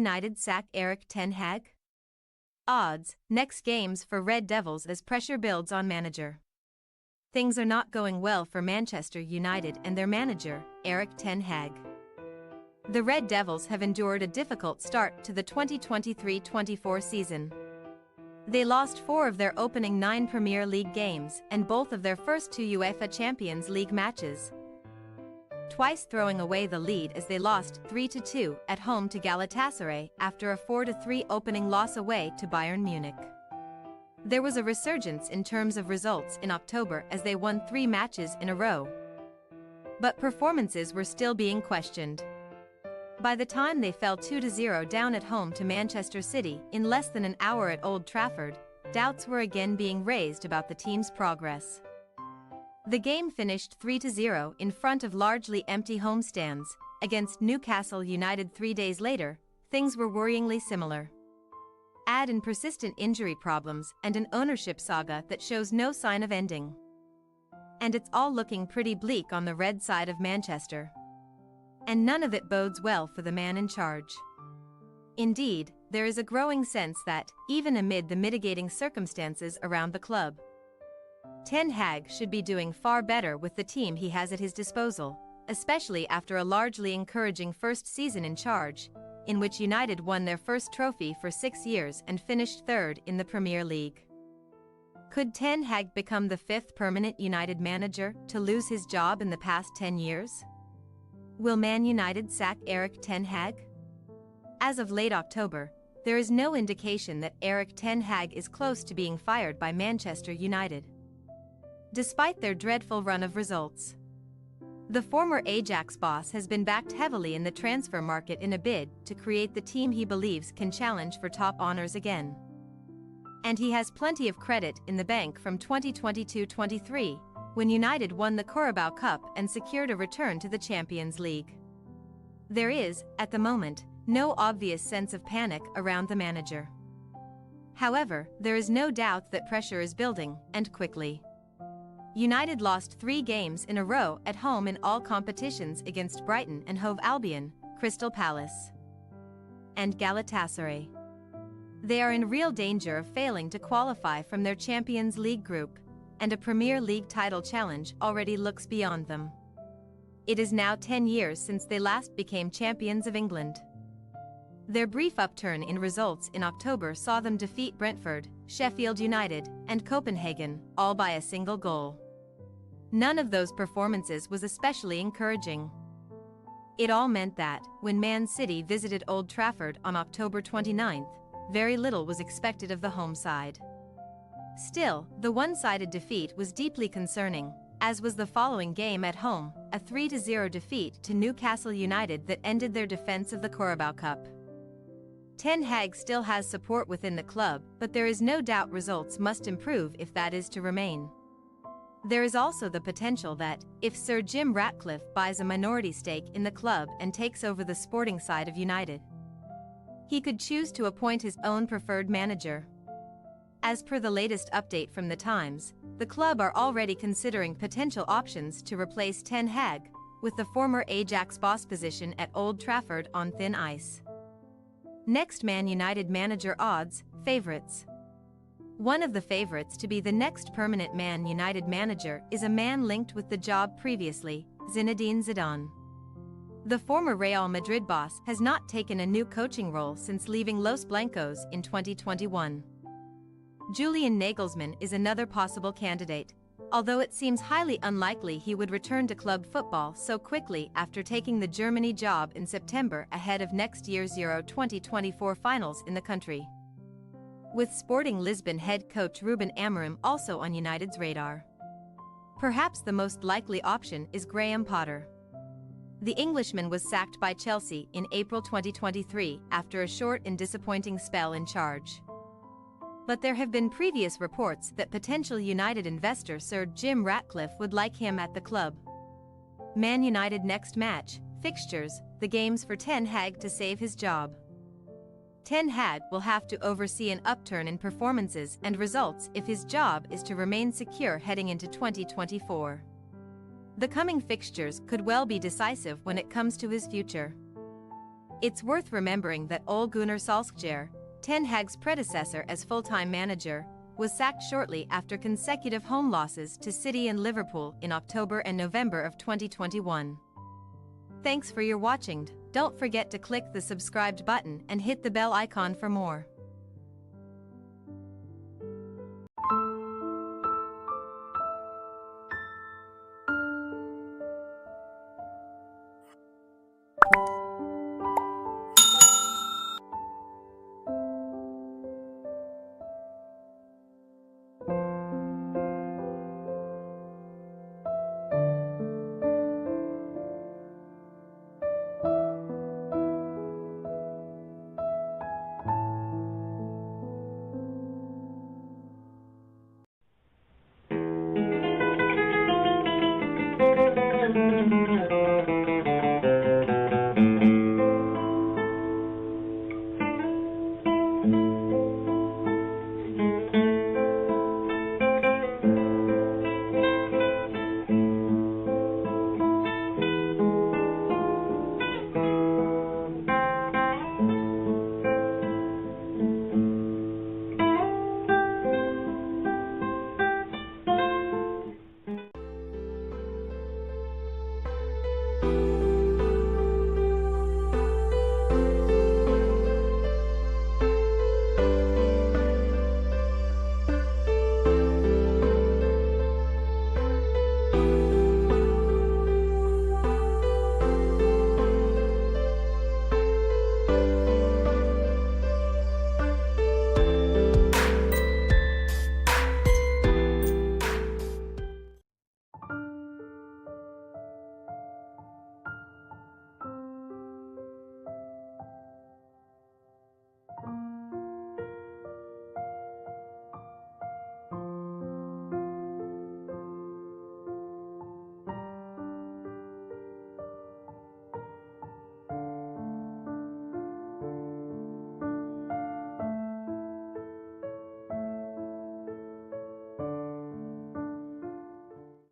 United sack Erik ten Hag? Odds, next games for Red Devils as pressure builds on manager. Things are not going well for Manchester United and their manager, Erik ten Hag. The Red Devils have endured a difficult start to the 2023-24 season. They lost 4 of their opening 9 Premier League games and both of their first 2 UEFA Champions League matches, twice throwing away the lead as they lost 3-2 at home to Galatasaray after a 4-3 opening loss away to Bayern Munich. There was a resurgence in terms of results in October as they won 3 matches in a row. But performances were still being questioned. By the time they fell 2-0 down at home to Manchester City in less than an hour at Old Trafford, doubts were again being raised about the team's progress. The game finished 3-0 in front of largely empty homestands. Against Newcastle United 3 days later, things were worryingly similar. Add in persistent injury problems and an ownership saga that shows no sign of ending. And it's all looking pretty bleak on the red side of Manchester. And none of it bodes well for the man in charge. Indeed, there is a growing sense that, even amid the mitigating circumstances around the club, Ten Hag should be doing far better with the team he has at his disposal, especially after a largely encouraging first season in charge, in which United won their first trophy for 6 years and finished 3rd in the Premier League. Could Ten Hag become the 5th permanent United manager to lose his job in the past 10 years? Will Man United sack Erik ten Hag? As of late October, there is no indication that Erik ten Hag is close to being fired by Manchester United, despite their dreadful run of results. The former Ajax boss has been backed heavily in the transfer market in a bid to create the team he believes can challenge for top honors again. And he has plenty of credit in the bank from 2022-23, when United won the Carabao Cup and secured a return to the Champions League. There is, at the moment, no obvious sense of panic around the manager. However, there is no doubt that pressure is building, and quickly. United lost 3 games in a row at home in all competitions against Brighton and Hove Albion, Crystal Palace, and Galatasaray. They are in real danger of failing to qualify from their Champions League group, and a Premier League title challenge already looks beyond them. It is now 10 years since they last became champions of England. Their brief upturn in results in October saw them defeat Brentford, Sheffield United, and Copenhagen, all by a single goal. None of those performances was especially encouraging. It all meant that, when Man City visited Old Trafford on October 29th, very little was expected of the home side. Still, the one-sided defeat was deeply concerning, as was the following game at home, a 3-0 defeat to Newcastle United that ended their defense of the Carabao Cup. Ten Hag still has support within the club, but there is no doubt results must improve if that is to remain. There is also the potential that, if Sir Jim Ratcliffe buys a minority stake in the club and takes over the sporting side of United, he could choose to appoint his own preferred manager. As per the latest update from The Times, the club are already considering potential options to replace Ten Hag, with the former Ajax boss position at Old Trafford on thin ice. Next Man United manager odds, favourites. One of the favourites to be the next permanent Man United manager is a man linked with the job previously, Zinedine Zidane. The former Real Madrid boss has not taken a new coaching role since leaving Los Blancos in 2021. Julian Nagelsmann is another possible candidate, although it seems highly unlikely he would return to club football so quickly after taking the Germany job in September ahead of next year's Euro 2024 finals in the country. With Sporting Lisbon head coach Ruben Amorim also on United's radar. Perhaps the most likely option is Graham Potter. The Englishman was sacked by Chelsea in April 2023 after a short and disappointing spell in charge. But there have been previous reports that potential United investor Sir Jim Ratcliffe would like him at the club. Man United next match, fixtures, the games for Ten Hag to save his job. Ten Hag will have to oversee an upturn in performances and results if his job is to remain secure heading into 2024. The coming fixtures could well be decisive when it comes to his future. It's worth remembering that Ole Gunnar Solskjaer, Ten Hag's predecessor as full-time manager, was sacked shortly after consecutive home losses to City and Liverpool in October and November of 2021. Thanks for your watching. Don't forget to click the subscribed button and hit the bell icon for more.